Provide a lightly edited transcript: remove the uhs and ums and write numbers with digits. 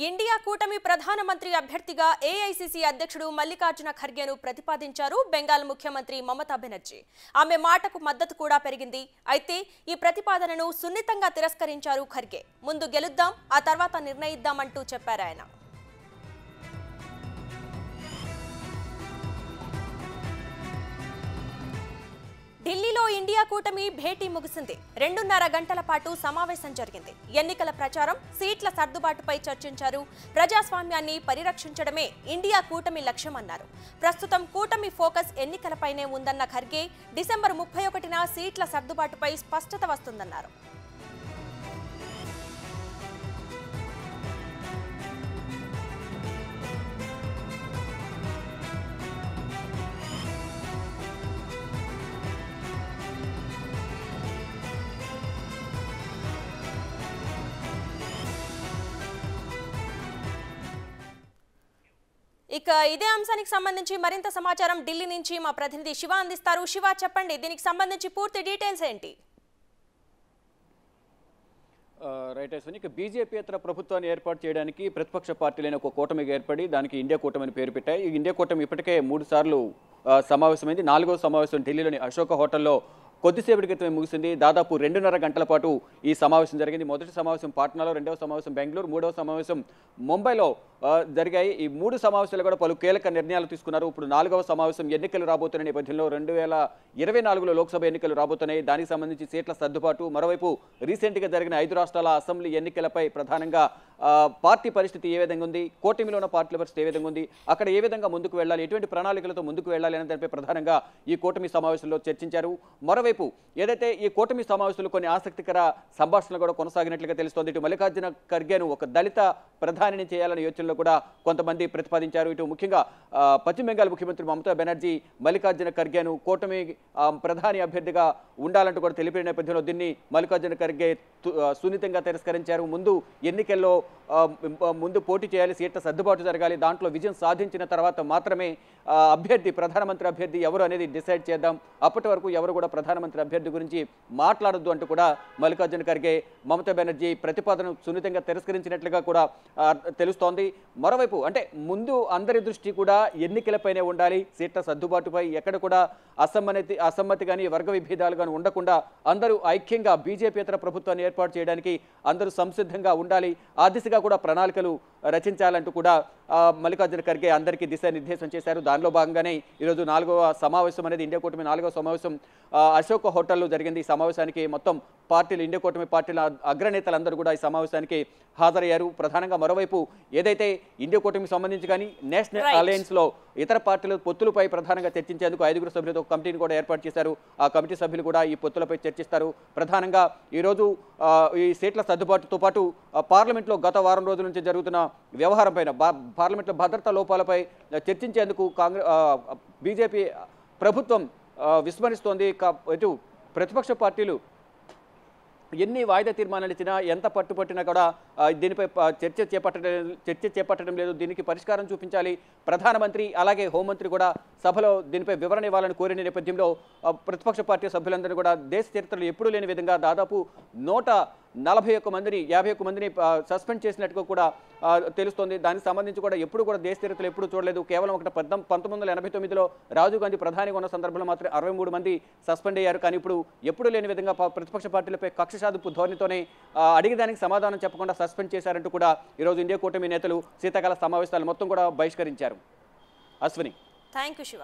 India కూటమి ప్రధానమంత్రి అభ్యర్థిగా ఏఐసీసీ అధ్యక్షుడు మల్లికార్జున ఖర్గేను ప్రతిపాదించారు బెంగాల్ ముఖ్యమంత్రి మమతా బెనర్జీ. ఆమె మాటకు మద్దతు కూడా పెరిగింది. అయితే ఈ ప్రతిపాదనను సున్నితంగా తిరస్కరించారు ఖర్గే. ముందు గెలుద్దాం, ఆ తర్వాత నిర్ణయిద్దామంటూ చెప్పారు ఆయన. ఢిల్లీలో ఇండియా కూటమి భేటీ ముగిసింది. 2.5 గంటల పాటు సమావేశం జరిగింది. ఎన్నికల ప్రచారం, సీట్ల సర్దుబాటుపై చర్చించారు. ప్రజాస్వామ్యాన్ని పరిరక్షించడమే ఇండియా కూటమి లక్ష్యమన్నారు. ప్రస్తుతం కూటమి ఫోకస్ ఎన్నికలపైనే ఉందన్న ఖర్గే, డిసెంబర్ 31న సీట్ల సర్దుబాటుపై స్పష్టత వస్తుందన్నారు. ఇక ఇదే అంశానికి సంబంధించి మరింత సమాచారం ఢిల్లీ నుంచి మా ప్రతినిధి శివ అందిస్తారు. శివ, చెప్పండి, దీనికి సంబంధించి పూర్తి డీటెయిల్స్ ఏంటి? రైట్ అశ్విని, ఇక బీజేపీయేతర ప్రభుత్వాన్ని ఏర్పాటు చేయడానికి ప్రతిపక్ష పార్టీలైన ఒక కూటమిగా ఏర్పడి దానికి ఇండియా కూటమి అని పేరు పెట్టాయి. ఈ ఇండియా కూటమి ఇప్పటికే 3 సార్లు సమావేశమైంది. 4వ సమావేశం ఢిల్లీలోని అశోక హోటల్లో కొద్దిసేపటి క్రితమే ముగిసింది. దాదాపు 2.5 గంటల పాటు ఈ సమావేశం జరిగింది. మొదటి సమావేశం పాట్నాలో, 2వ సమావేశం బెంగళూరు, 3వ సమావేశం ముంబైలో జరిగాయి. ఈ 3 సమావేశాలు కూడా పలు కీలక నిర్ణయాలు తీసుకున్నారు. ఇప్పుడు 4వ సమావేశం ఎన్నికలు రాబోతున్న నేపథ్యంలో 2024లో లోక్సభ ఎన్నికలు రాబోతున్నాయి. దానికి సంబంధించి సీట్ల సర్దుబాటు, మరోవైపు రీసెంట్గా జరిగిన 5 రాష్ట్రాల అసెంబ్లీ ఎన్నికలపై ప్రధానంగా పార్టీ పరిస్థితి ఏ విధంగా ఉంది, కూటమిలో ఉన్న పార్టీల పరిస్థితి ఏ విధంగా ఉంది, అక్కడ ఏ విధంగా ముందుకు వెళ్ళాలి, ఎటువంటి ప్రణాళికలతో ముందుకు వెళ్ళాలి అనే దానిపై ప్రధానంగా ఈ కూటమి సమావేశంలో చర్చించారు. మరోవైపు ఏదైతే ఈ కూటమి సమావేశంలో కొన్ని ఆసక్తికర సంభాషణలు కూడా కొనసాగినట్లుగా తెలుస్తోంది. ఇటు మల్లికార్జున ఖర్గేను ఒక దళిత ప్రధానిని చేయాలనే యోచనలో కూడా కొంతమంది ప్రతిపాదించారు. ఇటు ముఖ్యంగా పశ్చిమ బెంగాల్ ముఖ్యమంత్రి మమతా బెనర్జీ మల్లికార్జున ఖర్గేను కూటమి ప్రధాని అభ్యర్థిగా ఉండాలంటూ కూడా తెలిపిన నేపథ్యంలో దీన్ని మల్లికార్జున ఖర్గే సున్నితంగా తిరస్కరించారు. ముందు ఎన్నికల్లో ముందు పోటీ చేయాలి, సీట్ల సర్దుబాటు జరగాలి, దాంట్లో విజయం సాధించిన తర్వాత మాత్రమే అభ్యర్థి, ప్రధానమంత్రి అభ్యర్థి ఎవరు అనేది డిసైడ్ చేద్దాం, అప్పటి వరకు ఎవరు కూడా ప్రధానమంత్రి అభ్యర్థి గురించి మాట్లాడొద్దు అంటూ కూడా మల్లికార్జున ఖర్గే మమతా బెనర్జీ ప్రతిపాదన సున్నితంగా తిరస్కరించినట్లుగా కూడా తెలుస్తోంది. మరోవైపు అంటే ముందు అందరి దృష్టి కూడా ఎన్నికలపైనే ఉండాలి, సీట్ల సర్దుబాటుపై ఎక్కడ కూడా అసమ్మతి కానీ వర్గ విభేదాలు కానీ ఉండకుండా అందరూ ఐక్యంగా బీజేపీయేతర ప్రభుత్వాన్ని ఏర్పాటు చేయడానికి అందరూ సంసిద్ధంగా ఉండాలి, ఆ దిశగా కూడా ప్రణాళికలు రచించాలంటూ కూడా మల్లికార్జున ఖర్గే అందరికీ దిశానిర్దేశం చేశారు. దానిలో భాగంగానే ఈరోజు 4వ సమావేశం అనేది ఇండియా కూటమి 4వ సమావేశం అశోక హోటల్లో జరిగింది. ఈ సమావేశానికి మొత్తం పార్టీలు, ఇండియా కూటమి పార్టీల అగ్రనేతలందరూ కూడా ఈ సమావేశానికి హాజరయ్యారు. ప్రధానంగా మరోవైపు ఏదైతే ఇండియా కూటమికి సంబంధించి కానీ నేషనల్ అలయన్స్లో ఇతర పార్టీల పొత్తులపై ప్రధానంగా చర్చించేందుకు 5 సభ్యులతో ఒక కమిటీని కూడా ఏర్పాటు చేశారు. ఆ కమిటీ సభ్యులు కూడా ఈ పొత్తులపై చర్చిస్తారు. ప్రధానంగా ఈరోజు ఈ సీట్ల సర్దుబాటుతో పాటు పార్లమెంట్లో గత వారం రోజుల నుంచి జరుగుతున్న వ్యవహారంపైన, పార్లమెంట్లో భద్రతా లోపాలపై చర్చించేందుకు బీజేపీ ప్రభుత్వం విస్మరిస్తోంది. ఇటు ప్రతిపక్ష పార్టీలు ఎన్ని వాయిదా తీర్మానాలు ఇచ్చినా, ఎంత పట్టుపట్టినా కూడా దీనిపై చర్చ చేపట్టడం లేదు. దీనికి పరిష్కారం చూపించాలి. ప్రధానమంత్రి అలాగే హోంమంత్రి కూడా సభలో దీనిపై వివరణ ఇవ్వాలని కోరిన నేపథ్యంలో ప్రతిపక్ష పార్టీ సభ్యులందరూ కూడా దేశ చరిత్రలో ఎప్పుడూ లేని విధంగా దాదాపు 141 మందిని, 51 మందిని సస్పెండ్ చేసినట్టుగా కూడా తెలుస్తోంది. దానికి సంబంధించి కూడా ఎప్పుడు కూడా దేశ చరిత్రలో ఎప్పుడు చూడలేదు. కేవలం 1989లో రాజీవ్ గాంధీ ప్రధానిగా ఉన్న సందర్భంలో మాత్రం 63 మంది సస్పెండ్ అయ్యారు. కానీ ఇప్పుడు ఎప్పుడు లేని విధంగా ప్రతిపక్ష పార్టీలపై కక్ష సాధింపు ధోరణితోనే అడిగేదానికి సమాధానం చెప్పకుండా సస్పెండ్ చేశారంటూ కూడా ఈరోజు ఇండియా కూటమి నేతలు శీతాకాల సమావేశాలు మొత్తం కూడా బహిష్కరించారు. Ashwini, thank you Shiva.